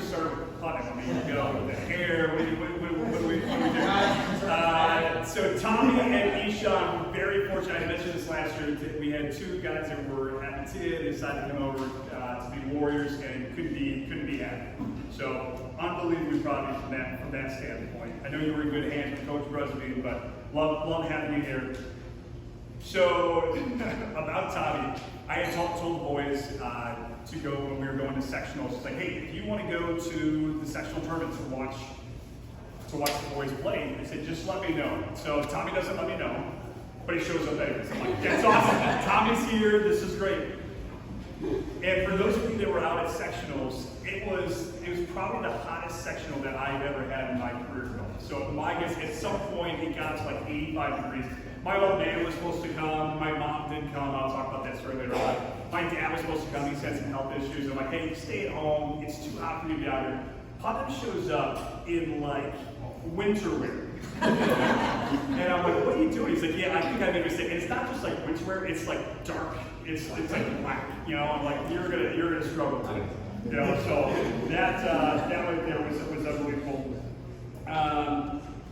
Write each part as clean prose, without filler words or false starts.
start with Putnam? I mean, you go with the hair, what do we do? So Tommy and Ishan were very fortunate. I mentioned this last year. We had two guys that were having kids, they decided to come over to be warriors and couldn't be happy. So unbelievably proud of you from that standpoint. I know you were in good hands with Coach Brusby, but love having you here. So about Tommy, I had told the boys to go when we were going to sectionals. It's like, hey, if you want to go to the sectional tournament to watch the boys play, they said, just let me know. So Tommy doesn't let me know, but he shows up anyways. I'm like, that's awesome. Tommy's here. This is great. And for those of you that were out at sectionals, it was probably the hottest sectional that I've ever had in my career. So my guess, at some point, it got to like 85 degrees. My old man was supposed to come. My mom didn't come. I'll talk about that story later on. My dad was supposed to come. He's had some health issues. I'm like, hey, stay at home. It's too hot for you to be out here. Putnam shows up in like winter wear. And I'm like, what are you doing? He's like, yeah, I think I made a mistake. And it's not just like winter wear, it's like dark. It's like black. You know, I'm like, you're gonna struggle too. You know, so that right there was unbelievable.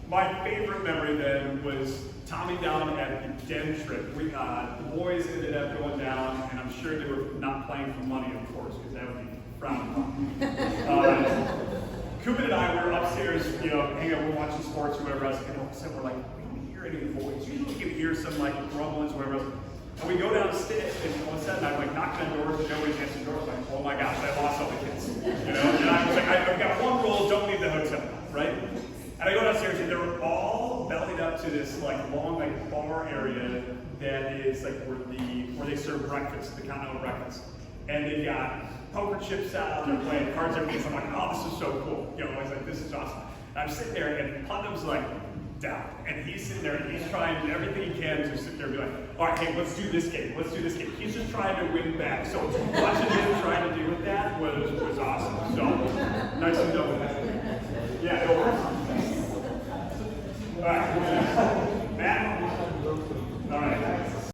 My favorite memory then was Tommy down at the Den trip. The boys ended up going down, and I'm sure they were not playing for money, of course, because that would be frowned upon. Cooper and I were upstairs, you know, hanging out, we were watching sports or whatever else, and all of a sudden we're like, we don't hear any of the boys. Usually you can hear some like grumblings or whatever else. And we go downstairs, and all of a sudden I'm like knocking on doors, and nobody's answering doors. I'm like, oh my gosh, I lost all the kids. You know, and I was like, I've got one rule, don't leave the hotel, right? And I go downstairs, and they were all bellied up to this like long like bar area that is like where they serve breakfast, the continental breakfast. And they've got poker chips out, they're playing cards, everything. So I'm like, oh, this is so cool. You know, I was like, this is awesome. And I'm sitting there, and Putnam's like down, and he's sitting there, and he's trying everything he can to sit there and be like, all right, hey, let's do this game. He's just trying to win back. So watching him trying to do with that was awesome. So nice and double.